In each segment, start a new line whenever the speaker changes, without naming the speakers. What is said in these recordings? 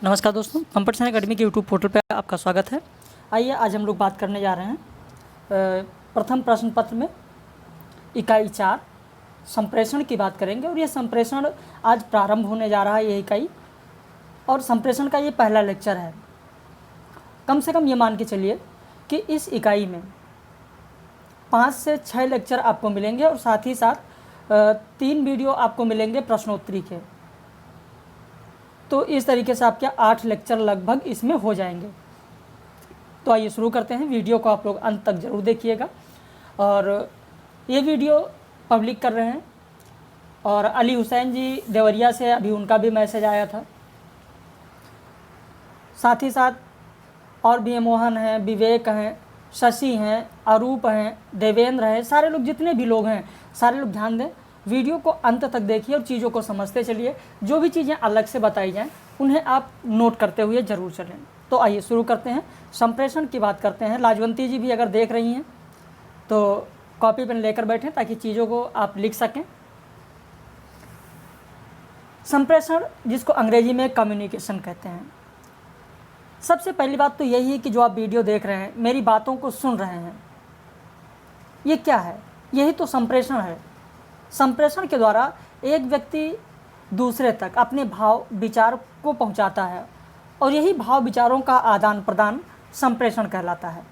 नमस्कार दोस्तों, competition academy के यूट्यूब पोर्टल पर आपका स्वागत है। आइए आज हम लोग बात करने जा रहे हैं प्रथम प्रश्न पत्र में इकाई 4 संप्रेषण की बात करेंगे। और ये संप्रेषण आज प्रारंभ होने जा रहा है, ये इकाई, और संप्रेषण का ये पहला लेक्चर है। कम से कम ये मान के चलिए कि इस इकाई में 5 से 6 लेक्चर आपको मिलेंगे और साथ ही साथ 3 वीडियो आपको मिलेंगे प्रश्नोत्तरी के। तो इस तरीके से आपके 8 लेक्चर लगभग इसमें हो जाएंगे। तो आइए शुरू करते हैं। वीडियो को आप लोग अंत तक ज़रूर देखिएगा। और ये वीडियो पब्लिक कर रहे हैं और अली हुसैन जी देवरिया से अभी उनका भी मैसेज आया था। साथ ही साथ और भी मोहन हैं, विवेक हैं, शशि हैं, अरूप हैं, देवेंद्र हैं, सारे लोग जितने भी लोग हैं सारे लोग ध्यान दें, वीडियो को अंत तक देखिए और चीज़ों को समझते चलिए। जो भी चीज़ें अलग से बताई जाएं उन्हें आप नोट करते हुए ज़रूर चलें। तो आइए शुरू करते हैं, संप्रेषण की बात करते हैं। लाजवंती जी भी अगर देख रही हैं तो कॉपी पेन लेकर बैठें ताकि चीज़ों को आप लिख सकें। संप्रेषण, जिसको अंग्रेजी में कम्युनिकेशन कहते हैं। सबसे पहली बात तो यही है कि जो आप वीडियो देख रहे हैं, मेरी बातों को सुन रहे हैं, ये क्या है? यही तो संप्रेषण है। संप्रेषण के द्वारा एक व्यक्ति दूसरे तक अपने भाव विचार को पहुंचाता है और यही भाव विचारों का आदान प्रदान संप्रेषण कहलाता है।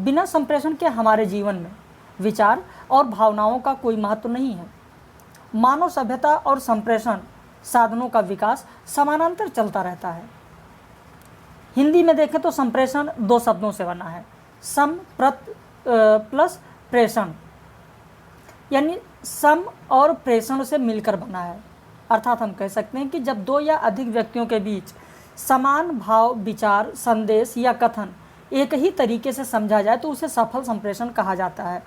बिना संप्रेषण के हमारे जीवन में विचार और भावनाओं का कोई महत्व नहीं है। मानव सभ्यता और संप्रेषण साधनों का विकास समानांतर चलता रहता है। हिंदी में देखें तो संप्रेषण 2 शब्दों से बना है, सम प्लस प्रेषण, यानी सम और प्रेषण से मिलकर बना है। अर्थात हम कह सकते हैं कि जब 2 या अधिक व्यक्तियों के बीच समान भाव, विचार, संदेश या कथन एक ही तरीके से समझा जाए तो उसे सफल संप्रेषण कहा जाता है।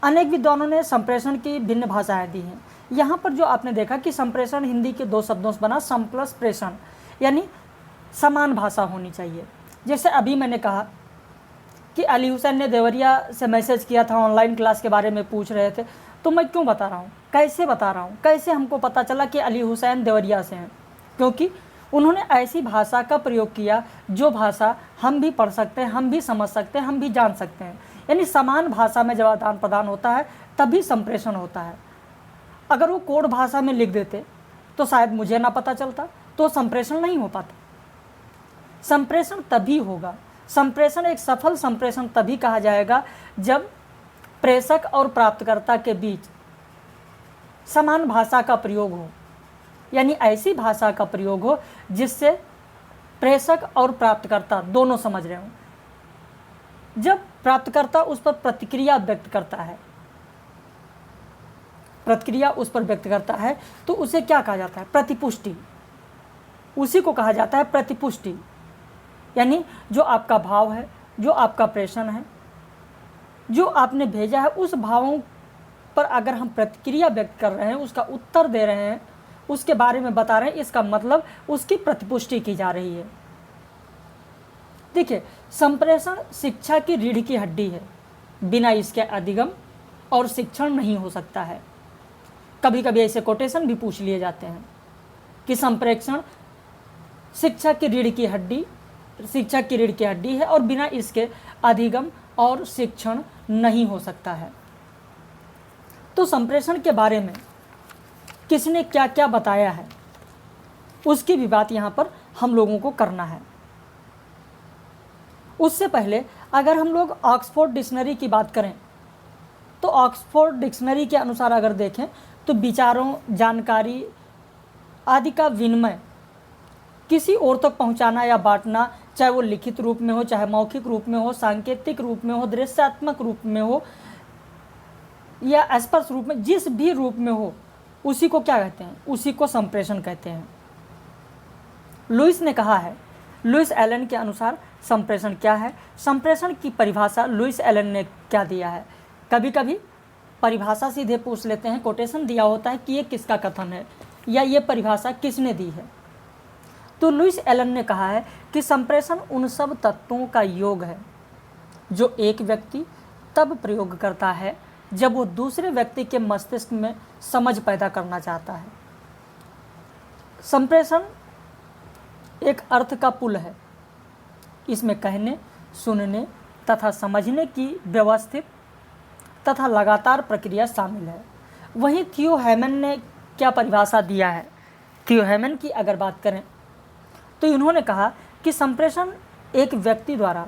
अनेक विद्वानों ने संप्रेषण की भिन्न भाषाएं दी हैं। यहाँ पर जो आपने देखा कि संप्रेषण हिंदी के 2 शब्दों से बना, सम प्लस प्रेषण, यानी समान भाषा होनी चाहिए। जैसे अभी मैंने कहा कि अली हुसैन ने देवरिया से मैसेज किया था, ऑनलाइन क्लास के बारे में पूछ रहे थे, तो मैं क्यों बता रहा हूँ, कैसे बता रहा हूँ, कैसे हमको पता चला कि अली हुसैन देवरिया से हैं? क्योंकि उन्होंने ऐसी भाषा का प्रयोग किया जो भाषा हम भी पढ़ सकते हैं, हम भी समझ सकते हैं, हम भी जान सकते हैं। यानी समान भाषा में जब आदान प्रदान होता है तभी संप्रेषण होता है। अगर वो कोड भाषा में लिख देते तो शायद मुझे ना पता चलता, तो संप्रेषण नहीं हो पाता। संप्रेषण तभी होगा, संप्रेषण एक सफल संप्रेषण तभी कहा जाएगा जब प्रेषक और प्राप्तकर्ता के बीच समान भाषा का प्रयोग हो, यानी ऐसी भाषा का प्रयोग हो जिससे प्रेषक और प्राप्तकर्ता दोनों समझ रहे हों। जब प्राप्तकर्ता उस पर प्रतिक्रिया व्यक्त करता है, तो उसे क्या कहा जाता है? प्रतिपुष्टि। उसी को कहा जाता है प्रतिपुष्टि। यानी जो आपका भाव है, जो आपका प्रेषण है, जो आपने भेजा है, उस भावों पर अगर हम प्रतिक्रिया व्यक्त कर रहे हैं, उसका उत्तर दे रहे हैं, उसके बारे में बता रहे हैं, इसका मतलब उसकी प्रतिपुष्टि की जा रही है। देखिए, संप्रेषण शिक्षा की रीढ़ की हड्डी है। बिना इसके अधिगम और शिक्षण नहीं हो सकता है। कभी कभी ऐसे कोटेशन भी पूछ लिए जाते हैं कि संप्रेषण शिक्षा की रीढ़ की हड्डी है और बिना इसके अधिगम और शिक्षण नहीं हो सकता है। तो संप्रेषण के बारे में किसने क्या क्या बताया है, उसकी भी बात यहाँ पर हम लोगों को करना है। उससे पहले अगर हम लोग ऑक्सफोर्ड डिक्शनरी की बात करें तो ऑक्सफोर्ड डिक्शनरी के अनुसार अगर देखें तो विचारों, जानकारी आदि का विनिमय, किसी और तक पहुंचाना या बांटना, चाहे वो लिखित रूप में हो, चाहे मौखिक रूप में हो, सांकेतिक रूप में हो, दृश्यात्मक रूप में हो या स्पर्श रूप में, जिस भी रूप में हो, उसी को क्या कहते हैं? उसी को संप्रेषण कहते हैं। लुईस ने कहा है, लुईस एलन के अनुसार संप्रेषण क्या है? संप्रेषण की परिभाषा लुईस एलन ने क्या दिया है? कभी कभी परिभाषा सीधे पूछ लेते हैं, कोटेशन दिया होता है कि ये किसका कथन है या ये परिभाषा किसने दी है। तो लुईस एलन ने कहा है कि संप्रेषण उन सब तत्वों का योग है जो एक व्यक्ति तब प्रयोग करता है जब वो दूसरे व्यक्ति के मस्तिष्क में समझ पैदा करना चाहता है। संप्रेषण एक अर्थ का पुल है। इसमें कहने, सुनने तथा समझने की व्यवस्थित तथा लगातार प्रक्रिया शामिल है। वहीं थियो हेमन ने क्या परिभाषा दिया है? थियो हेमन की अगर बात करें तो इन्होंने कहा कि संप्रेषण एक व्यक्ति द्वारा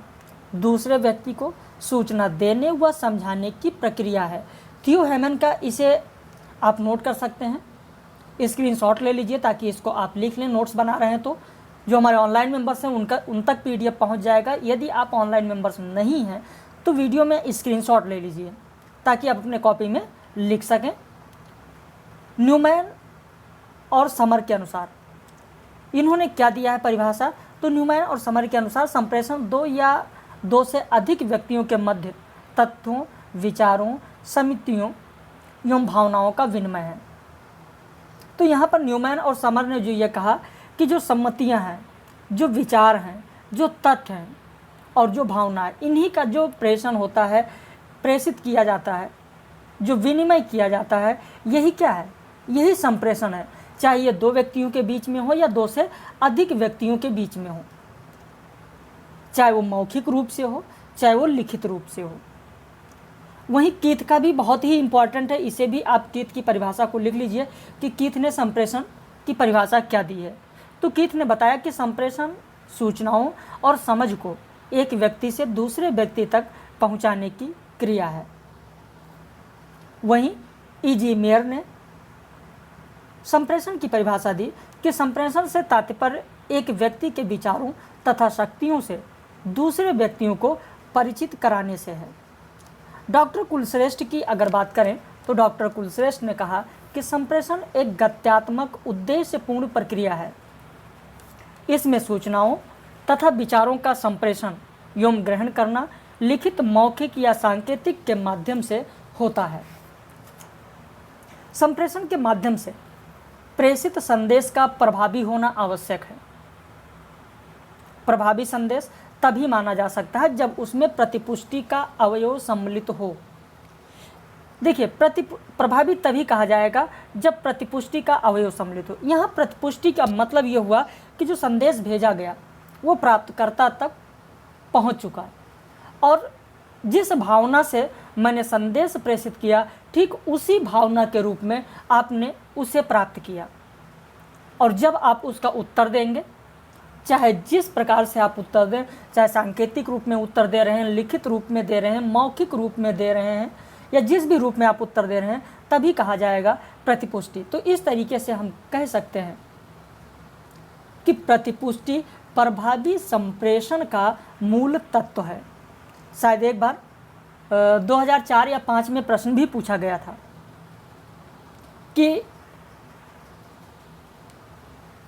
दूसरे व्यक्ति को सूचना देने व समझाने की प्रक्रिया है। थियो हेमन का इसे आप नोट कर सकते हैं, स्क्रीनशॉट ले लीजिए ताकि इसको आप लिख लें, नोट्स बना रहे हैं तो। जो हमारे ऑनलाइन मेंबर्स हैं उन तक PDF पहुंच जाएगा। यदि आप ऑनलाइन मेंबर्स नहीं हैं तो वीडियो में स्क्रीनशॉट ले लीजिए ताकि आप अपने कॉपी में लिख सकें। न्यूमैन और समर के अनुसार इन्होंने क्या दिया है परिभाषा? तो न्यूमैन और समर के अनुसार संप्रेषण दो या दो से अधिक व्यक्तियों के मध्य तथ्यों, विचारों, समितियों एवं भावनाओं का विनिमय है। तो यहाँ पर न्यूमैन और समर ने जो ये कहा कि जो सम्मतियाँ हैं, जो विचार हैं, जो तथ्य हैं और जो भावना है, इन्हीं का जो प्रेषण होता है, प्रेषित किया जाता है, जो विनिमय किया जाता है, यही क्या है? यही संप्रेषण है। चाहे ये दो व्यक्तियों के बीच में हो या दो से अधिक व्यक्तियों के बीच में हो, चाहे वो मौखिक रूप से हो, चाहे वो लिखित रूप से हो। वहीं कीथ का भी बहुत ही इंपॉर्टेंट है, इसे भी आप कीथ की परिभाषा को लिख लीजिए कि कीथ ने संप्रेषण की परिभाषा क्या दी है। तो कीथ ने बताया कि संप्रेषण सूचनाओं और समझ को एक व्यक्ति से दूसरे व्यक्ति तक पहुंचाने की क्रिया है। वहीं E.G. मेयर ने संप्रेषण की परिभाषा दी कि संप्रेषण से तात्पर्य एक व्यक्ति के विचारों तथा शक्तियों से दूसरे व्यक्तियों को परिचित कराने से है। डॉक्टर कुलश्रेष्ठ की अगर बात करें तो डॉक्टर कुलश्रेष्ठ ने कहा कि संप्रेषण एक गत्यात्मक उद्देश्यपूर्ण प्रक्रिया है। इसमें सूचनाओं तथा विचारों का संप्रेषण एवं ग्रहण करना लिखित, मौखिक या सांकेतिक के माध्यम से होता है। संप्रेषण के माध्यम से प्रेषित संदेश का प्रभावी होना आवश्यक है। प्रभावी संदेश तभी माना जा सकता है जब उसमें प्रतिपुष्टि का अवयव सम्मिलित हो। देखिए, प्रभावी तभी कहा जाएगा जब प्रतिपुष्टि का अवयव सम्मिलित हो। यहाँ प्रतिपुष्टि का मतलब ये हुआ कि जो संदेश भेजा गया वो प्राप्तकर्ता तक पहुँच चुका है और जिस भावना से मैंने संदेश प्रेषित किया, ठीक उसी भावना के रूप में आपने उसे प्राप्त किया। और जब आप उसका उत्तर देंगे, चाहे जिस प्रकार से आप उत्तर दें, चाहे सांकेतिक रूप में उत्तर दे रहे हैं, लिखित रूप में दे रहे हैं, मौखिक रूप में दे रहे हैं या जिस भी रूप में आप उत्तर दे रहे हैं, तभी कहा जाएगा प्रतिपुष्टि। तो इस तरीके से हम कह सकते हैं कि प्रतिपुष्टि प्रभावी संप्रेषण का मूल तत्व है। शायद एक बार 2004 या 5 में प्रश्न भी पूछा गया था कि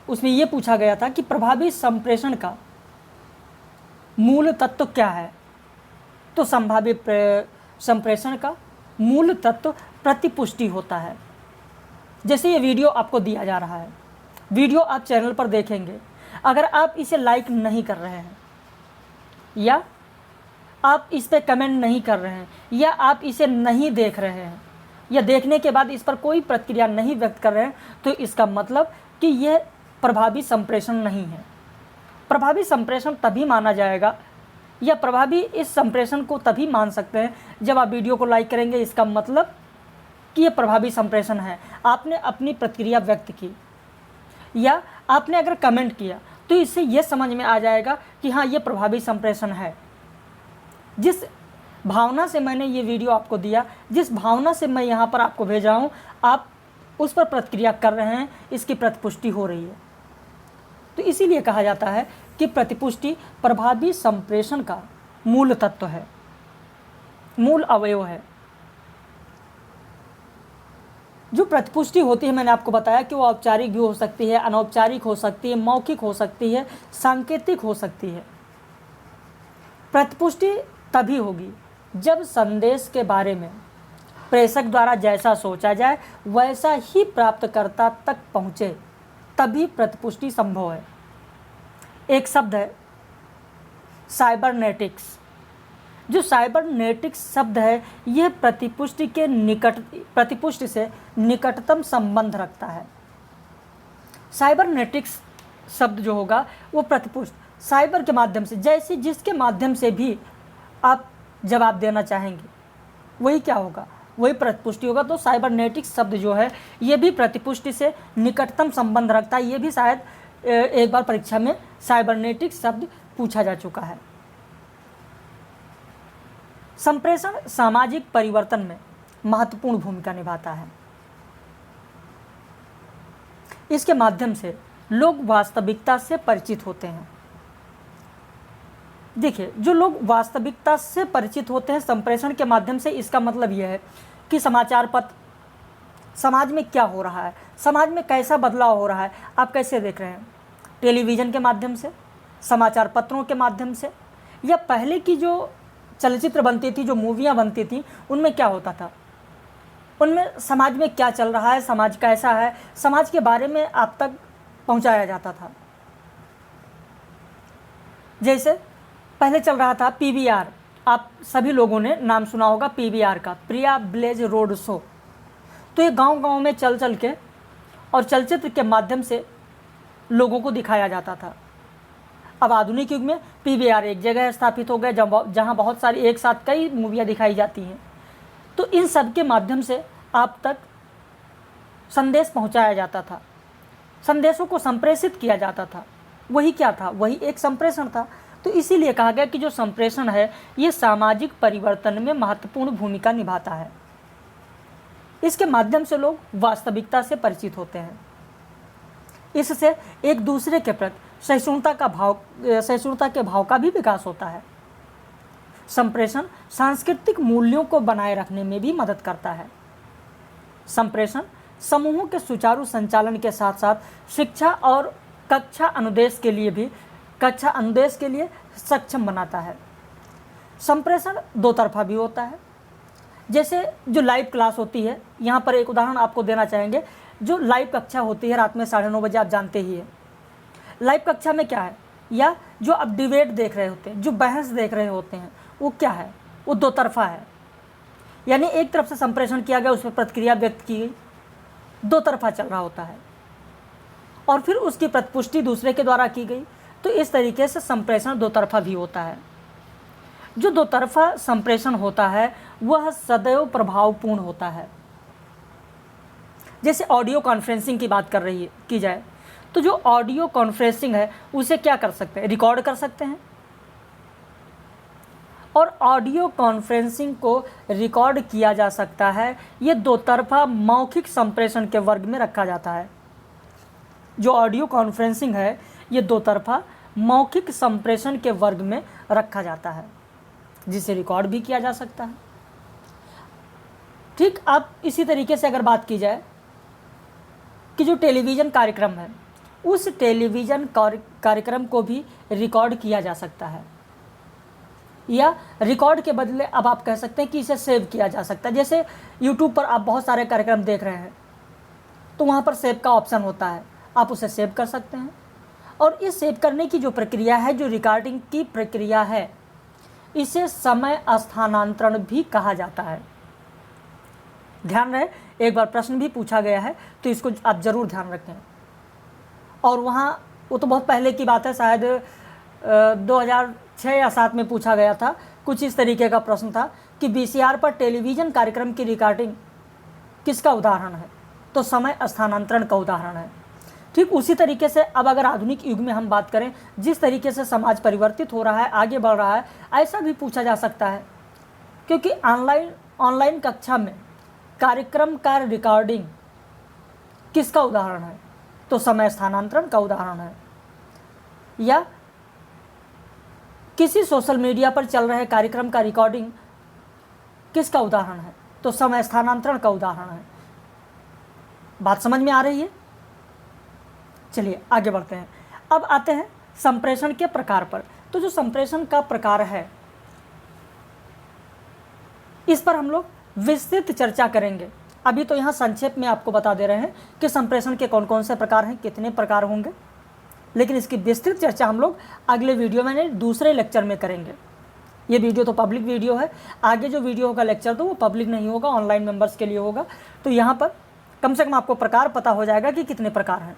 उसमें यह पूछा गया था कि प्रभावी संप्रेषण का मूल तत्व क्या है? तो संभाव्य संप्रेषण का मूल तत्व प्रतिपुष्टि होता है। जैसे ये वीडियो आपको दिया जा रहा है, वीडियो आप चैनल पर देखेंगे, अगर आप इसे लाइक नहीं कर रहे हैं या आप इस पे कमेंट नहीं कर रहे हैं या आप इसे नहीं देख रहे हैं या देखने के बाद इस पर कोई प्रतिक्रिया नहीं व्यक्त कर रहे हैं, तो इसका मतलब कि यह प्रभावी संप्रेषण नहीं है। प्रभावी संप्रेषण तभी माना जाएगा या प्रभावी इस संप्रेषण को तभी मान सकते हैं जब आप वीडियो को लाइक करेंगे। इसका मतलब कि यह प्रभावी संप्रेषण है। आपने अपनी प्रतिक्रिया व्यक्त की या आपने अगर कमेंट किया तो इससे यह समझ में आ जाएगा कि हाँ, ये प्रभावी संप्रेषण है। जिस भावना से मैंने ये वीडियो आपको दिया, जिस भावना से मैं यहाँ पर आपको भेज रहा हूँ, आप उस पर प्रतिक्रिया कर रहे हैं, इसकी प्रतिपुष्टि हो रही है। तो इसीलिए कहा जाता है कि प्रतिपुष्टि प्रभावी संप्रेषण का मूल तत्व है, मूल अवयव है। जो प्रतिपुष्टि होती है, मैंने आपको बताया कि वो औपचारिक भी हो सकती है, अनौपचारिक हो सकती है, मौखिक हो सकती है, सांकेतिक हो सकती है। प्रतिपुष्टि तभी होगी जब संदेश के बारे में प्रेषक द्वारा जैसा सोचा जाए वैसा ही प्राप्तकर्ता तक पहुँचे, तभी प्रतिपुष्टि संभव है। एक शब्द है साइबरनेटिक्स। जो साइबरनेटिक्स शब्द है, यह प्रतिपुष्टि से निकटतम संबंध रखता है। साइबरनेटिक्स शब्द जो होगा वो प्रतिपुष्ट साइबर के माध्यम से, जैसे जिसके माध्यम से भी आप जवाब देना चाहेंगे वही क्या होगा, वही प्रतिपुष्टि होगा। तो साइबरनेटिक शब्द जो है ये भी प्रतिपुष्टि से निकटतम संबंध रखता है। ये भी शायद एक बार परीक्षा में साइबरनेटिक शब्द पूछा जा चुका है। संप्रेषण सामाजिक परिवर्तन में महत्वपूर्ण भूमिका निभाता है। इसके माध्यम से लोग वास्तविकता से परिचित होते हैं। देखिए, जो लोग वास्तविकता से परिचित होते हैं संप्रेषण के माध्यम से, इसका मतलब यह है कि समाचार पत्र, समाज में क्या हो रहा है, समाज में कैसा बदलाव हो रहा है, आप कैसे देख रहे हैं, टेलीविज़न के माध्यम से, समाचार पत्रों के माध्यम से, या पहले की जो चलचित्र बनती थी, जो मूवियाँ बनती थी, उनमें क्या होता था, उनमें समाज में क्या चल रहा है, समाज कैसा है, समाज के बारे में आप तक पहुंचाया जाता था। जैसे पहले चल रहा था पीवीआर, आप सभी लोगों ने नाम सुना होगा पीवीआर का, प्रिया विलेज रोड शो। तो ये गांव-गांव में चल चल के और चलचित्र के माध्यम से लोगों को दिखाया जाता था। अब आधुनिक युग में पीवीआर एक जगह स्थापित हो गए जहां बहुत सारी एक साथ कई मूवियाँ दिखाई जाती हैं। तो इन सब के माध्यम से आप तक संदेश पहुंचाया जाता था, संदेशों को संप्रेषित किया जाता था। वही क्या था, वही एक संप्रेषण था। तो इसीलिए कहा गया कि जो संप्रेषण है ये सामाजिक परिवर्तन में महत्वपूर्ण भूमिका निभाता है। इसके माध्यम से लोग वास्तविकता से परिचित होते हैं। इससे एक दूसरे के प्रति सहिष्णुता के भाव का भी विकास होता है। संप्रेषण सांस्कृतिक मूल्यों को बनाए रखने में भी मदद करता है। संप्रेषण समूहों के सुचारू संचालन के साथ साथ शिक्षा और कक्षा अनुदेश के लिए सक्षम बनाता है। संप्रेषण दो तरफा भी होता है। जैसे जो लाइव क्लास होती है, यहाँ पर एक उदाहरण आपको देना चाहेंगे। जो लाइव कक्षा होती है रात में 9:30 बजे, आप जानते ही हैं। लाइव कक्षा में क्या है, या जो आप डिबेट देख रहे होते हैं, जो बहस देख रहे होते हैं, वो क्या है, वो दो तरफा है। यानी एक तरफ से संप्रेषण किया गया, उस पर प्रतिक्रिया व्यक्त की गई, दो तरफा चल रहा होता है, और फिर उसकी प्रतिपुष्टि दूसरे के द्वारा की गई। तो इस तरीके से संप्रेषण दो तरफा भी होता है। जो दो तरफा संप्रेषण होता है वह सदैव प्रभावपूर्ण होता है। जैसे ऑडियो कॉन्फ्रेंसिंग की बात की जाए, तो जो ऑडियो कॉन्फ्रेंसिंग है उसे क्या कर सकते हैं, रिकॉर्ड कर सकते हैं। और ऑडियो कॉन्फ्रेंसिंग को रिकॉर्ड किया जा सकता है, ये दो तरफा मौखिक संप्रेषण के वर्ग में रखा जाता है। जो ऑडियो कॉन्फ्रेंसिंग है ये दो तरफा मौखिक संप्रेषण के वर्ग में रखा जाता है, जिसे रिकॉर्ड भी किया जा सकता है। ठीक, अब इसी तरीके से अगर बात की जाए कि जो टेलीविज़न कार्यक्रम है, उस टेलीविज़न कार्यक्रम को भी रिकॉर्ड किया जा सकता है, या रिकॉर्ड के बदले अब आप कह सकते हैं कि इसे सेव किया जा सकता है। जैसे यूट्यूब पर आप बहुत सारे कार्यक्रम देख रहे हैं, तो वहाँ पर सेव का ऑप्शन होता है, आप उसे सेव कर सकते हैं। और इस सेव करने की जो प्रक्रिया है, जो रिकॉर्डिंग की प्रक्रिया है, इसे समय स्थानांतरण भी कहा जाता है। ध्यान रहे, एक बार प्रश्न भी पूछा गया है, तो इसको आप ज़रूर ध्यान रखें। और वहाँ वो तो बहुत पहले की बात है, शायद 2006 या 2007 में पूछा गया था। कुछ इस तरीके का प्रश्न था कि वीसीआर पर टेलीविज़न कार्यक्रम की रिकॉर्डिंग किसका उदाहरण है, तो समय स्थानांतरण का उदाहरण है। ठीक उसी तरीके से अब अगर आधुनिक युग में हम बात करें, जिस तरीके से समाज परिवर्तित हो रहा है, आगे बढ़ रहा है, ऐसा भी पूछा जा सकता है। क्योंकि ऑनलाइन कक्षा में कार्यक्रम का रिकॉर्डिंग किसका उदाहरण है, तो समय स्थानांतरण का उदाहरण है। या किसी सोशल मीडिया पर चल रहे कार्यक्रम का रिकॉर्डिंग किसका उदाहरण है, तो समय स्थानांतरण का उदाहरण है। बात समझ में आ रही है? चलिए आगे बढ़ते हैं। अब आते हैं संप्रेषण के प्रकार पर। तो जो संप्रेषण का प्रकार है, इस पर हम लोग विस्तृत चर्चा करेंगे। अभी तो यहाँ संक्षेप में आपको बता दे रहे हैं कि संप्रेषण के कौन कौन से प्रकार हैं, कितने प्रकार होंगे, लेकिन इसकी विस्तृत चर्चा हम लोग अगले वीडियो में दूसरे लेक्चर में करेंगे। ये वीडियो तो पब्लिक वीडियो है, आगे जो वीडियो होगा लेक्चर तो वो पब्लिक नहीं होगा, ऑनलाइन मेंबर्स के लिए होगा। तो यहाँ पर कम से कम आपको प्रकार पता हो जाएगा कि कितने प्रकार हैं।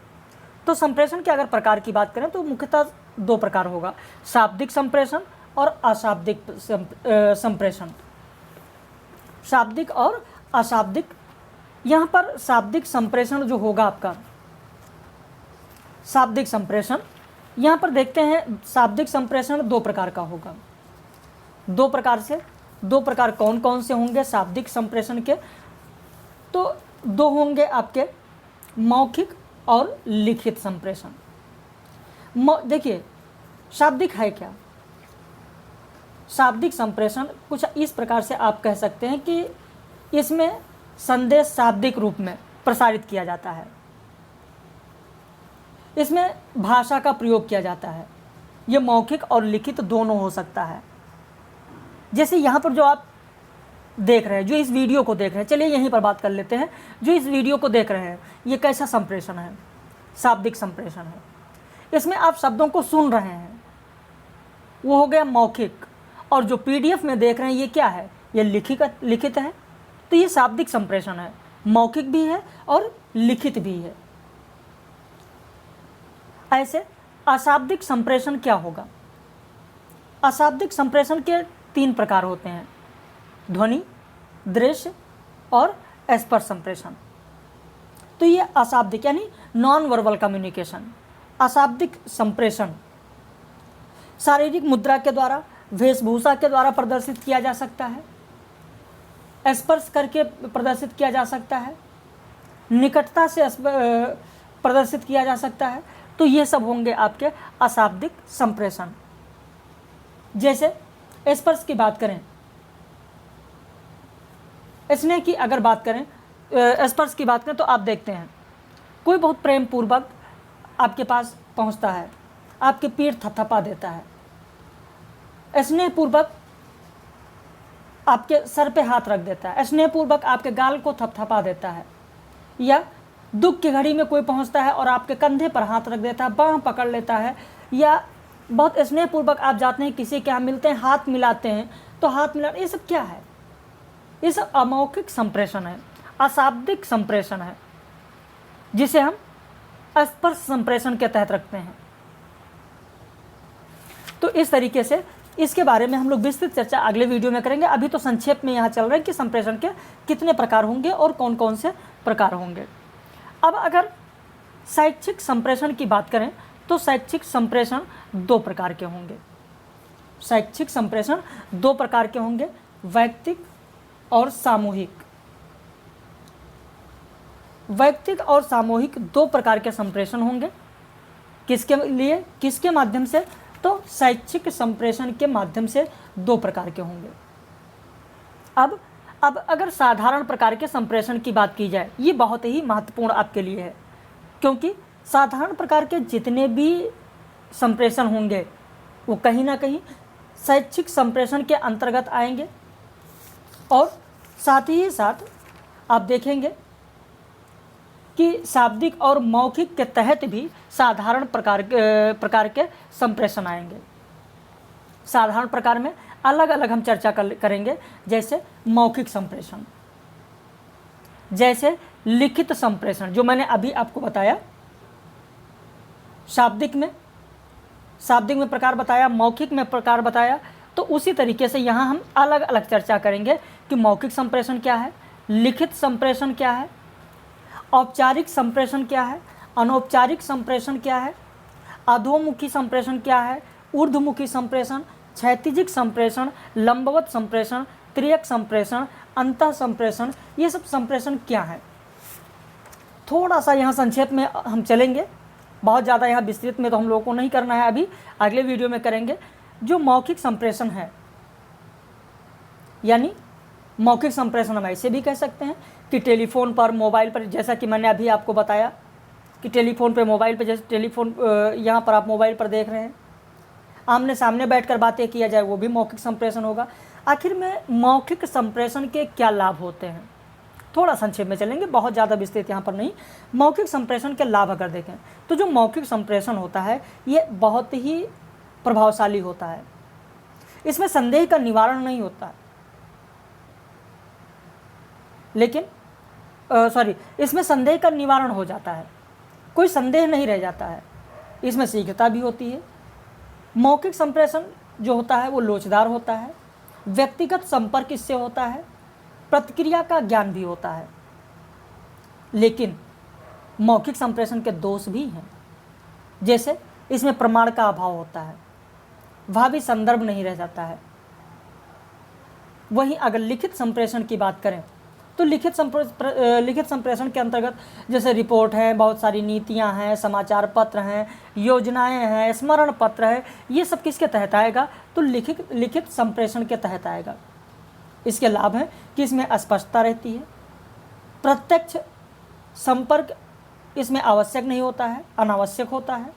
तो संप्रेषण के अगर प्रकार की बात करें तो मुख्यतः दो प्रकार होगा, शाब्दिक संप्रेषण और अशाब्दिक संप्रेषण। शाब्दिक और अशाब्दिक। यहाँ पर शाब्दिक संप्रेषण जो होगा आपका, शाब्दिक संप्रेषण, यहाँ पर देखते हैं शाब्दिक संप्रेषण दो प्रकार का होगा। दो प्रकार कौन कौन से होंगे शाब्दिक संप्रेषण के? तो दो होंगे आपके, मौखिक और लिखित संप्रेषण। देखिए शाब्दिक है क्या? शाब्दिक संप्रेषण कुछ इस प्रकार से आप कह सकते हैं कि इसमें संदेश शाब्दिक रूप में प्रसारित किया जाता है, इसमें भाषा का प्रयोग किया जाता है। यह मौखिक और लिखित दोनों हो सकता है। जैसे यहाँ पर जो आप देख रहे हैं, जो इस वीडियो को देख रहे हैं, चलिए यहीं पर बात कर लेते हैं। जो इस वीडियो को देख रहे हैं, ये कैसा संप्रेषण है? शाब्दिक संप्रेषण है। इसमें आप शब्दों को सुन रहे हैं, वो हो गया मौखिक। और जो पीडीएफ में देख रहे हैं, ये क्या है? ये लिखित है। तो ये शाब्दिक संप्रेषण है, मौखिक भी है और लिखित भी है। ऐसे अशाब्दिक संप्रेषण क्या होगा? अशाब्दिक संप्रेषण के तीन प्रकार होते हैं, ध्वनि, दृश्य और स्पर्श संप्रेषण। तो ये अशाब्दिक यानी नॉन वर्बल कम्युनिकेशन। अशाब्दिक संप्रेषण शारीरिक मुद्रा के द्वारा, वेशभूषा के द्वारा प्रदर्शित किया जा सकता है, स्पर्श करके प्रदर्शित किया जा सकता है, निकटता से प्रदर्शित किया जा सकता है। तो ये सब होंगे आपके अशाब्दिक संप्रेषण। जैसे स्पर्श की बात करें, स्नेह की अगर बात करें, स्पर्श की बात करें, तो आप देखते हैं कोई बहुत प्रेम पूर्वक आपके पास पहुंचता है, आपके पीठ थपथपा देता है, स्नेहपूर्वक आपके सर पे हाथ रख देता है, स्नेहपूर्वक आपके गाल को थपथपा देता है, या दुख की घड़ी में कोई पहुंचता है और आपके कंधे पर हाथ रख देता है, बाँह पकड़ लेता है, या बहुत स्नेहपूर्वक आप जाते हैं किसी के यहाँ मिलते हैं, हाथ मिलाते हैं, तो हाथ मिला, ये सब क्या है? ये सब अमौखिक संप्रेषण है, अशाब्दिक संप्रेषण है, जिसे हम स्पर्श संप्रेषण के तहत रखते हैं। तो इस तरीके से इसके बारे में हम लोग विस्तृत चर्चा अगले वीडियो में करेंगे। अभी तो संक्षेप में यहाँ चल रहा है कि संप्रेषण के कितने प्रकार होंगे और कौन कौन से प्रकार होंगे। अब अगर शैक्षिक संप्रेषण की बात करें तो शैक्षिक संप्रेषण दो प्रकार के होंगे। शैक्षिक संप्रेषण दो प्रकार के होंगे, वैयक्तिक और सामूहिक। वैयक्तिक और सामूहिक दो प्रकार के संप्रेषण होंगे। किसके लिए, किसके माध्यम से? तो शैक्षिक संप्रेषण के माध्यम से दो प्रकार के होंगे। अब अगर साधारण प्रकार के संप्रेषण की बात की जाए, ये बहुत ही महत्वपूर्ण आपके लिए है, क्योंकि साधारण प्रकार के जितने भी संप्रेषण होंगे वो कहीं ना कहीं शैक्षिक संप्रेषण के अंतर्गत आएंगे। और साथ ही साथ आप देखेंगे कि शाब्दिक और मौखिक के तहत भी साधारण प्रकार के संप्रेषण आएंगे। साधारण प्रकार में अलग अलग हम चर्चा करेंगे, जैसे मौखिक संप्रेषण, जैसे लिखित संप्रेषण जो मैंने अभी आपको बताया, शाब्दिक में प्रकार बताया, मौखिक में प्रकार बताया। तो उसी तरीके से यहाँ हम अलग अलग चर्चा करेंगे कि मौखिक संप्रेषण क्या है, लिखित संप्रेषण क्या है, औपचारिक संप्रेषण क्या है, अनौपचारिक संप्रेषण क्या है, अधोमुखी संप्रेषण क्या है, ऊर्ध्वमुखी संप्रेषण, क्षैतिजिक संप्रेषण, लंबवत संप्रेषण, त्रियक संप्रेषण, अंतः संप्रेषण, ये सब संप्रेषण क्या है। थोड़ा सा यहाँ संक्षेप में हम चलेंगे, बहुत ज़्यादा यहाँ विस्तृत में तो हम लोगों को नहीं करना है, अभी अगले वीडियो में करेंगे। जो मौखिक संप्रेषण है, यानी मौखिक संप्रेषण हम ऐसे भी कह सकते हैं कि टेलीफोन पर, मोबाइल पर, जैसा कि मैंने अभी आपको बताया कि टेलीफोन पे, मोबाइल पे, जैसे टेलीफोन यहाँ पर आप मोबाइल पर देख रहे हैं, आमने सामने बैठकर बातें किया जाए, वो भी मौखिक संप्रेषण होगा। आखिर में मौखिक संप्रेषण के क्या लाभ होते हैं, थोड़ा संक्षेप में चलेंगे, बहुत ज़्यादा विस्तृत यहाँ पर नहीं। मौखिक संप्रेषण के लाभ अगर देखें तो जो मौखिक संप्रेषण होता है ये बहुत ही प्रभावशाली होता है। इसमें संदेह का निवारण नहीं होता है, लेकिन इसमें संदेह का निवारण हो जाता है, कोई संदेह नहीं रह जाता है, इसमें शीघ्रता भी होती है। मौखिक संप्रेषण जो होता है वो लोचदार होता है, व्यक्तिगत संपर्क इससे होता है, प्रतिक्रिया का ज्ञान भी होता है। लेकिन मौखिक संप्रेषण के दोष भी हैं, जैसे इसमें प्रमाण का अभाव होता है, भावी संदर्भ नहीं रह जाता है। वहीं अगर लिखित संप्रेषण की बात करें तो लिखित संप्रेषण के अंतर्गत जैसे रिपोर्ट है, बहुत सारी नीतियां हैं, समाचार पत्र हैं, योजनाएं हैं, स्मरण पत्र है, ये सब किसके तहत आएगा? तो लिखित संप्रेषण के तहत आएगा। इसके लाभ हैं कि इसमें स्पष्टता रहती है, प्रत्यक्ष संपर्क इसमें आवश्यक नहीं होता है, अनावश्यक होता है।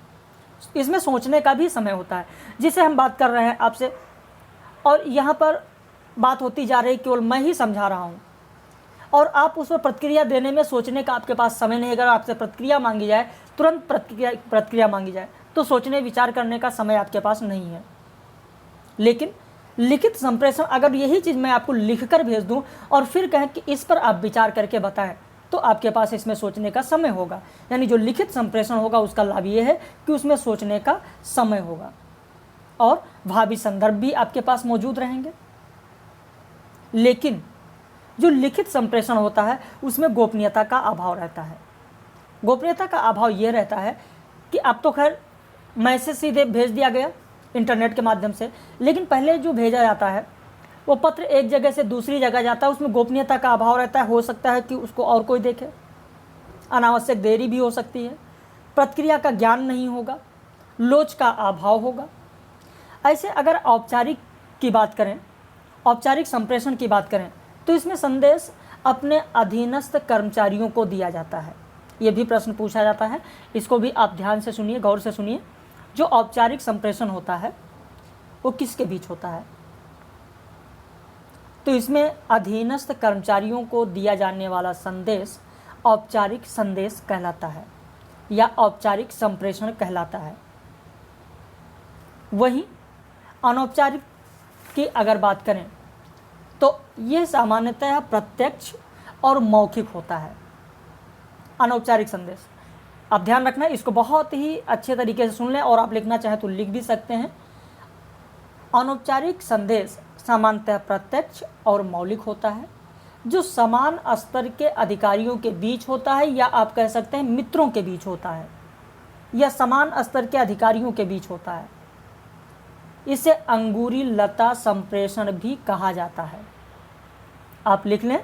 इसमें सोचने का भी समय होता है, जिसे हम बात कर रहे हैं आपसे, और यहाँ पर बात होती जा रही केवल मैं ही समझा रहा हूँ और आप उस पर प्रतिक्रिया देने में सोचने का आपके पास समय नहीं। अगर आपसे प्रतिक्रिया मांगी जाए, तुरंत प्रतिक्रिया मांगी जाए, तो सोचने विचार करने का समय आपके पास नहीं है। लेकिन लिखित संप्रेषण, अगर यही चीज़ मैं आपको लिख कर भेज दूँ और फिर कहें कि इस पर आप विचार करके बताएं, तो आपके पास इसमें सोचने का समय होगा। यानी जो लिखित संप्रेषण होगा उसका लाभ ये है कि उसमें सोचने का समय होगा और भावी संदर्भ भी आपके पास मौजूद रहेंगे। लेकिन जो लिखित संप्रेषण होता है उसमें गोपनीयता का अभाव रहता है। गोपनीयता का अभाव ये रहता है कि अब तो खैर मैसेज सीधे भेज दिया गया इंटरनेट के माध्यम से, लेकिन पहले जो भेजा जाता है वो पत्र एक जगह से दूसरी जगह जाता है, उसमें गोपनीयता का अभाव रहता है। हो सकता है कि उसको और कोई देखे, अनावश्यक देरी भी हो सकती है, प्रतिक्रिया का ज्ञान नहीं होगा, लोच का अभाव होगा। ऐसे अगर औपचारिक संप्रेषण की बात करें तो इसमें संदेश अपने अधीनस्थ कर्मचारियों को दिया जाता है। ये भी प्रश्न पूछा जाता है, इसको भी आप ध्यान से सुनिए, गौर से सुनिए। जो औपचारिक संप्रेषण होता है वो किसके बीच होता है? तो इसमें अधीनस्थ कर्मचारियों को दिया जाने वाला संदेश औपचारिक संदेश कहलाता है या औपचारिक संप्रेषण कहलाता है। वहीं अनौपचारिक की अगर बात करें तो ये सामान्यतः प्रत्यक्ष और मौखिक होता है। अनौपचारिक संदेश, आप ध्यान रखना, इसको बहुत ही अच्छे तरीके से सुन लें और आप लिखना चाहें तो लिख भी सकते हैं। अनौपचारिक संदेश सामान्यतः प्रत्यक्ष और मौलिक होता है, जो समान स्तर के अधिकारियों के बीच होता है, या आप कह सकते हैं मित्रों के बीच होता है, या समान स्तर के अधिकारियों के बीच होता है। इसे अंगूरी लता संप्रेषण भी कहा जाता है। आप लिख लें,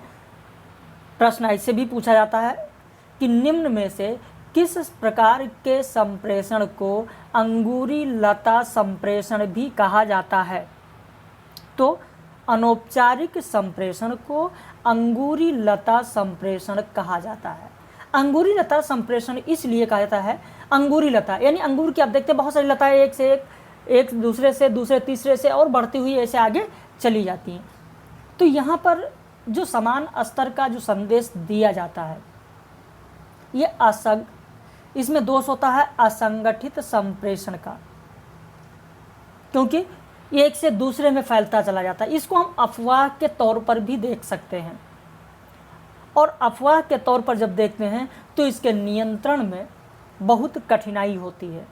प्रश्न ऐसे भी पूछा जाता है कि निम्न में से किस प्रकार के संप्रेषण को अंगूरी लता संप्रेषण भी कहा जाता है? तो अनौपचारिक संप्रेषण को अंगूरी लता संप्रेषण कहा जाता है। अंगूरी लता संप्रेषण इसलिए कहा जाता है, अंगूरी लता यानी अंगूर की आप देखते हैं बहुत सारी लताएं एक से एक दूसरे से दूसरे तीसरे से और बढ़ती हुई ऐसे आगे चली जाती हैं। तो यहाँ पर जो समान स्तर का जो संदेश दिया जाता है ये इसमें दोष होता है असंगठित संप्रेषण का, क्योंकि ये एक से दूसरे में फैलता चला जाता है। इसको हम अफवाह के तौर पर भी देख सकते हैं, और अफवाह के तौर पर जब देखते हैं तो इसके नियंत्रण में बहुत कठिनाई होती है,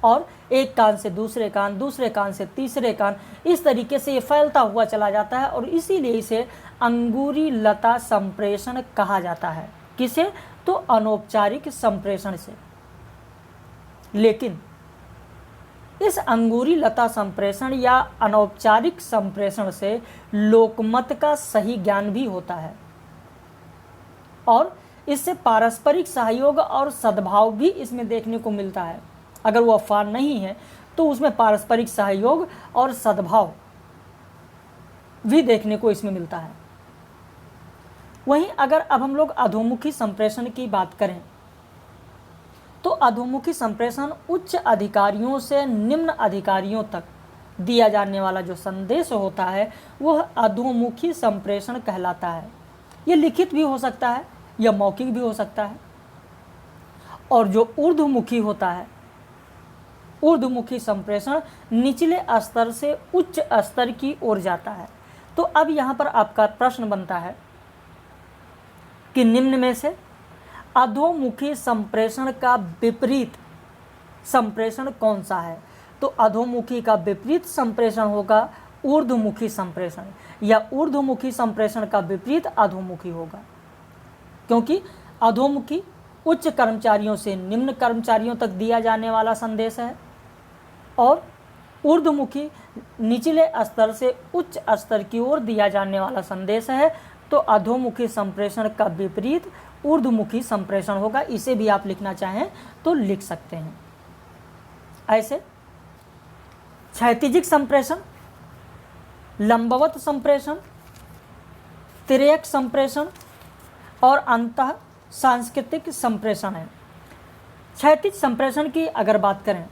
और एक कान से दूसरे कान, दूसरे कान से तीसरे कान, इस तरीके से ये फैलता हुआ चला जाता है, और इसीलिए इसे अंगूरी लता संप्रेषण कहा जाता है। किसे? तो अनौपचारिक संप्रेषण से। लेकिन इस अंगूरी लता संप्रेषण या अनौपचारिक संप्रेषण से लोकमत का सही ज्ञान भी होता है, और इससे पारस्परिक सहयोग और सद्भाव भी इसमें देखने को मिलता है। अगर वो अफवाह नहीं है तो उसमें पारस्परिक सहयोग और सद्भाव भी देखने को इसमें मिलता है। वहीं अगर अब हम लोग अधोमुखी संप्रेषण की बात करें तो अधोमुखी संप्रेषण उच्च अधिकारियों से निम्न अधिकारियों तक दिया जाने वाला जो संदेश होता है वह अधोमुखी संप्रेषण कहलाता है। यह लिखित भी हो सकता है या मौखिक भी हो सकता है। और जो ऊर्ध्वमुखी होता है, ऊर्ध्वमुखी संप्रेषण निचले स्तर से उच्च स्तर की ओर जाता है। तो अब यहाँ पर आपका प्रश्न बनता है कि निम्न में से अधोमुखी संप्रेषण का विपरीत संप्रेषण कौन सा है? तो अधोमुखी का विपरीत संप्रेषण होगा ऊर्ध्वमुखी संप्रेषण, या ऊर्ध्वमुखी संप्रेषण का विपरीत अधोमुखी होगा, क्योंकि अधोमुखी उच्च कर्मचारियों से निम्न कर्मचारियों तक दिया जाने वाला संदेश है और ऊर्ध्वमुखी निचले स्तर से उच्च स्तर की ओर दिया जाने वाला संदेश है। तो अधोमुखी संप्रेषण का विपरीत ऊर्ध्वमुखी संप्रेषण होगा। इसे भी आप लिखना चाहें तो लिख सकते हैं। ऐसे क्षैतिजिक संप्रेषण, लंबवत संप्रेषण, तिर्यक संप्रेषण और अंतः सांस्कृतिक संप्रेषण है। क्षैतिज संप्रेषण की अगर बात करें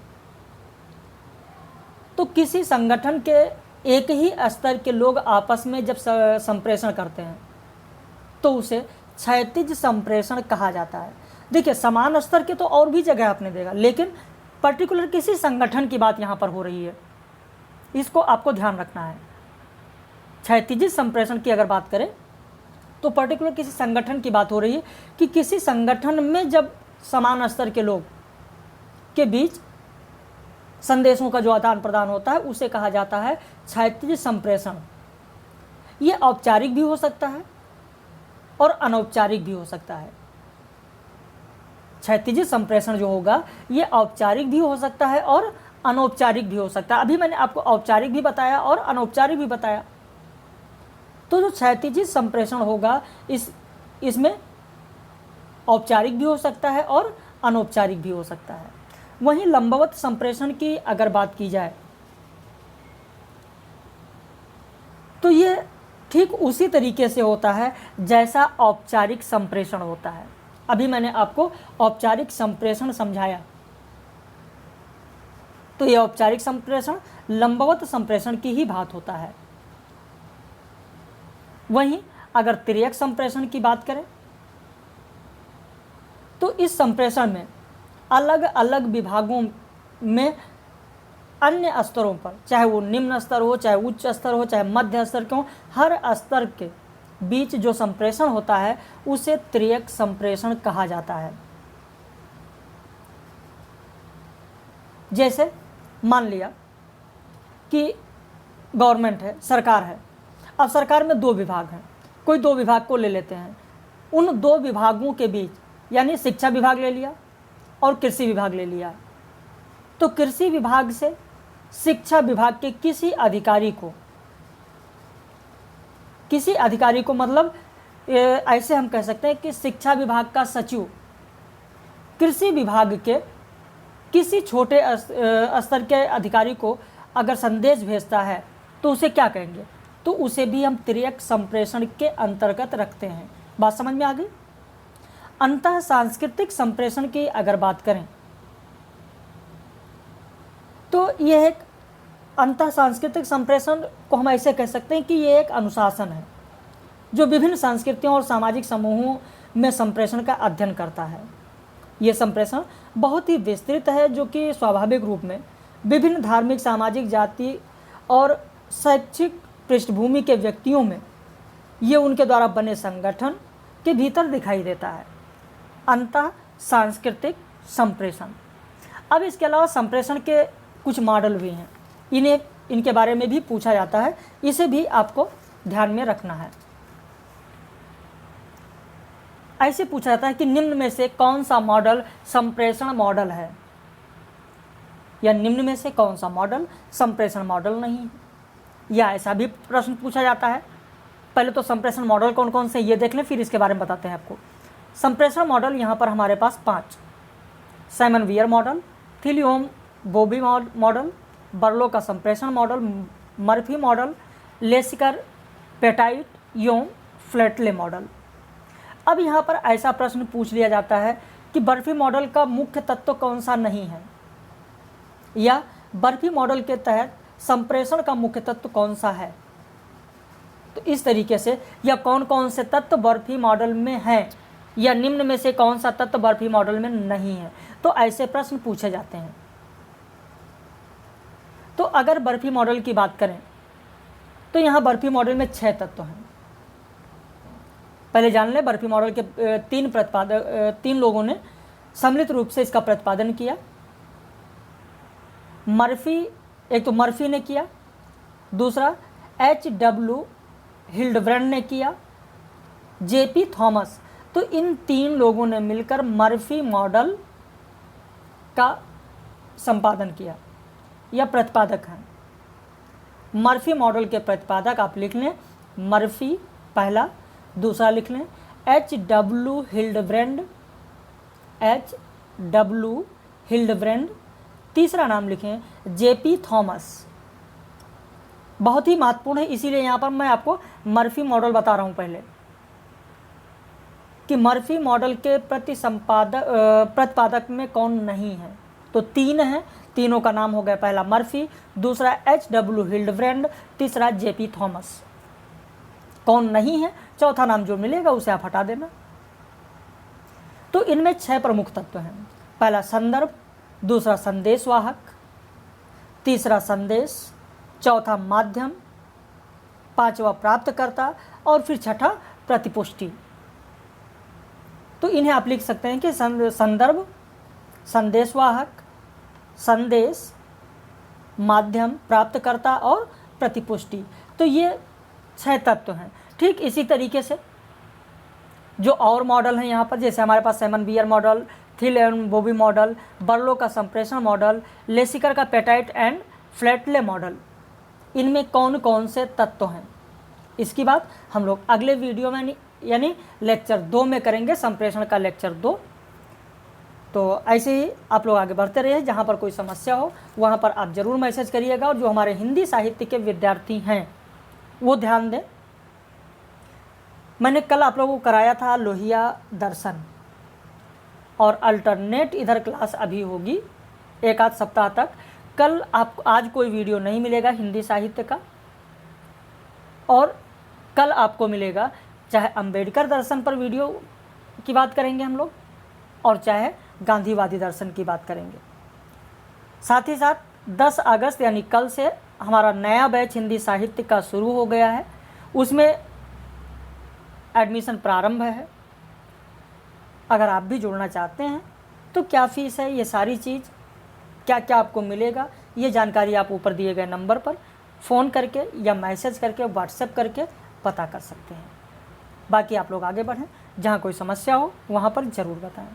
तो किसी संगठन के एक ही स्तर के लोग आपस में जब संप्रेषण करते हैं तो उसे क्षैतिज संप्रेषण कहा जाता है। देखिए, समान स्तर के तो और भी जगह आपने देखा, लेकिन पर्टिकुलर किसी संगठन की बात यहाँ पर हो रही है, इसको आपको ध्यान रखना है। क्षैतिज संप्रेषण की अगर बात करें तो पर्टिकुलर किसी संगठन की बात हो रही है कि किसी संगठन में जब समान स्तर के लोग के बीच संदेशों का जो आदान प्रदान होता है उसे कहा जाता है क्षैतिज संप्रेषण। ये औपचारिक भी हो सकता है और अनौपचारिक भी हो सकता है। क्षैतिज संप्रेषण जो होगा ये औपचारिक भी हो सकता है और अनौपचारिक भी हो सकता है। अभी मैंने आपको औपचारिक भी बताया और अनौपचारिक भी बताया। तो जो क्षैतिज संप्रेषण होगा इसमें औपचारिक भी हो सकता है और अनौपचारिक भी हो सकता है। वहीं लंबवत संप्रेषण की अगर बात की जाए तो ये ठीक उसी तरीके से होता है जैसा औपचारिक संप्रेषण होता है। अभी मैंने आपको औपचारिक संप्रेषण समझाया, तो ये औपचारिक संप्रेषण लंबवत संप्रेषण की ही बात होता है। वहीं अगर तिर्यक संप्रेषण की बात करें तो इस संप्रेषण में अलग अलग विभागों में अन्य स्तरों पर, चाहे वो निम्न स्तर हो, चाहे उच्च स्तर हो, चाहे मध्य स्तर के हो, हर स्तर के बीच जो संप्रेषण होता है उसे तिर्यक संप्रेषण कहा जाता है। जैसे मान लिया कि गवर्नमेंट है, सरकार है। अब सरकार में दो विभाग हैं, कोई दो विभाग को ले लेते हैं। उन दो विभागों के बीच, यानी शिक्षा विभाग ले लिया और कृषि विभाग ले लिया, तो कृषि विभाग से शिक्षा विभाग के किसी अधिकारी को मतलब ऐसे हम कह सकते हैं कि शिक्षा विभाग का सचिव कृषि विभाग के किसी छोटे स्तर के अधिकारी को अगर संदेश भेजता है तो उसे क्या कहेंगे? तो उसे भी हम तिर्यक संप्रेषण के अंतर्गत रखते हैं। बात समझ में आ गई? अंतः सांस्कृतिक संप्रेषण की अगर बात करें तो यह एक अंतः सांस्कृतिक संप्रेषण को हम ऐसे कह सकते हैं कि यह एक अनुशासन है जो विभिन्न संस्कृतियों और सामाजिक समूहों में संप्रेषण का अध्ययन करता है। यह संप्रेषण बहुत ही विस्तृत है जो कि स्वाभाविक रूप में विभिन्न धार्मिक, सामाजिक, जाति और शैक्षिक पृष्ठभूमि के व्यक्तियों में ये उनके द्वारा बने संगठन के भीतर दिखाई देता है। अंतः सांस्कृतिक संप्रेषण। अब इसके अलावा संप्रेषण के कुछ मॉडल भी हैं, इनके बारे में भी पूछा जाता है, इसे भी आपको ध्यान में रखना है। ऐसे पूछा जाता है कि निम्न में से कौन सा मॉडल संप्रेषण मॉडल है, या निम्न में से कौन सा मॉडल संप्रेषण मॉडल नहीं है, या ऐसा भी प्रश्न पूछा जाता है। पहले तो संप्रेषण मॉडल कौन कौन से ये देख लें, फिर इसके बारे में बताते हैं आपको। संप्रेषण मॉडल यहाँ पर हमारे पास 5: साइमन वियर मॉडल, थिलियोम बोबी मॉडल, बर्लो का संप्रेषण model, Murphy model, Lesikar Pettit योम फ्लेटले मॉडल। अब यहाँ पर ऐसा प्रश्न पूछ लिया जाता है कि बर्फी मॉडल का मुख्य तत्व कौन सा नहीं है, या बर्फी मॉडल के तहत संप्रेषण का मुख्य तत्व कौन सा है। तो इस तरीके से, या कौन कौन से तत्व बर्फी मॉडल में हैं, या निम्न में से कौन सा तत्व बर्फी मॉडल में नहीं है, तो ऐसे प्रश्न पूछे जाते हैं। तो अगर बर्फी मॉडल की बात करें तो यहाँ बर्फी मॉडल में 6 तत्व हैं। पहले जान लें बर्फी मॉडल के तीन लोगों ने सम्मिलित रूप से इसका प्रतिपादन किया। एक तो मर्फी ने किया, दूसरा H.W. हिल्डब्रैंड ने किया, J.P. थॉमस। तो इन 3 लोगों ने मिलकर मर्फी मॉडल का संपादन किया या प्रतिपादक हैं। मर्फी मॉडल के प्रतिपादक आप लिख लें मर्फी पहला, दूसरा लिख लें H.W. हिल्डब्रैंड, तीसरा नाम लिखें J.P. थॉमस। बहुत ही महत्वपूर्ण है, इसीलिए यहाँ पर मैं आपको मर्फी मॉडल बता रहा हूँ पहले कि मर्फी मॉडल के प्रतिपादक में कौन नहीं है। तो 3 हैं, तीनों का नाम हो गया, पहला मर्फी, दूसरा H.W. हिल्डब्रैंड, तीसरा J.P. थॉमस। कौन नहीं है, चौथा नाम जो मिलेगा उसे आप हटा देना। तो इनमें 6 प्रमुख तत्व हैं। पहला संदर्भ, दूसरा संदेशवाहक, तीसरा संदेश, चौथा माध्यम, पांचवा प्राप्तकर्ता और फिर छठा प्रतिपुष्टि। तो इन्हें आप लिख सकते हैं कि संदर्भ, संदेशवाहक, संदेश, माध्यम, प्राप्तकर्ता और प्रतिपुष्टि। तो ये 6 तत्व हैं। ठीक इसी तरीके से जो और मॉडल हैं यहाँ पर, जैसे हमारे पास Simon Weaver model, Thill and Bovee model, Berlo का संप्रेषण मॉडल, लेसिकर का पेटाइट एंड फ्लैटले मॉडल, इनमें कौन कौन से तत्व हैं, इसकी बात हम लोग अगले वीडियो में यानी लेक्चर 2 में करेंगे, संप्रेषण का लेक्चर 2। तो ऐसे ही आप लोग आगे बढ़ते रहिए। जहाँ पर कोई समस्या हो वहाँ पर आप ज़रूर मैसेज करिएगा। और जो हमारे हिंदी साहित्य के विद्यार्थी हैं वो ध्यान दें, मैंने कल आप लोगों को कराया था लोहिया दर्शन, और अल्टरनेट इधर क्लास अभी होगी 1 आध सप्ताह तक। कल आज कोई वीडियो नहीं मिलेगा हिंदी साहित्य का, और कल आपको मिलेगा चाहे अंबेडकर दर्शन पर वीडियो की बात करेंगे हम लोग, और चाहे गांधीवादी दर्शन की बात करेंगे। साथ ही साथ 10 अगस्त यानी कल से हमारा नया बैच हिंदी साहित्य का शुरू हो गया है, उसमें एडमिशन प्रारंभ है। अगर आप भी जुड़ना चाहते हैं तो क्या फ़ीस है, ये सारी चीज़ क्या क्या आपको मिलेगा, ये जानकारी आप ऊपर दिए गए नंबर पर फ़ोन करके या मैसेज करके, व्हाट्सएप करके पता कर सकते हैं। बाकी आप लोग आगे बढ़ें, जहाँ कोई समस्या हो वहाँ पर ज़रूर बताएं।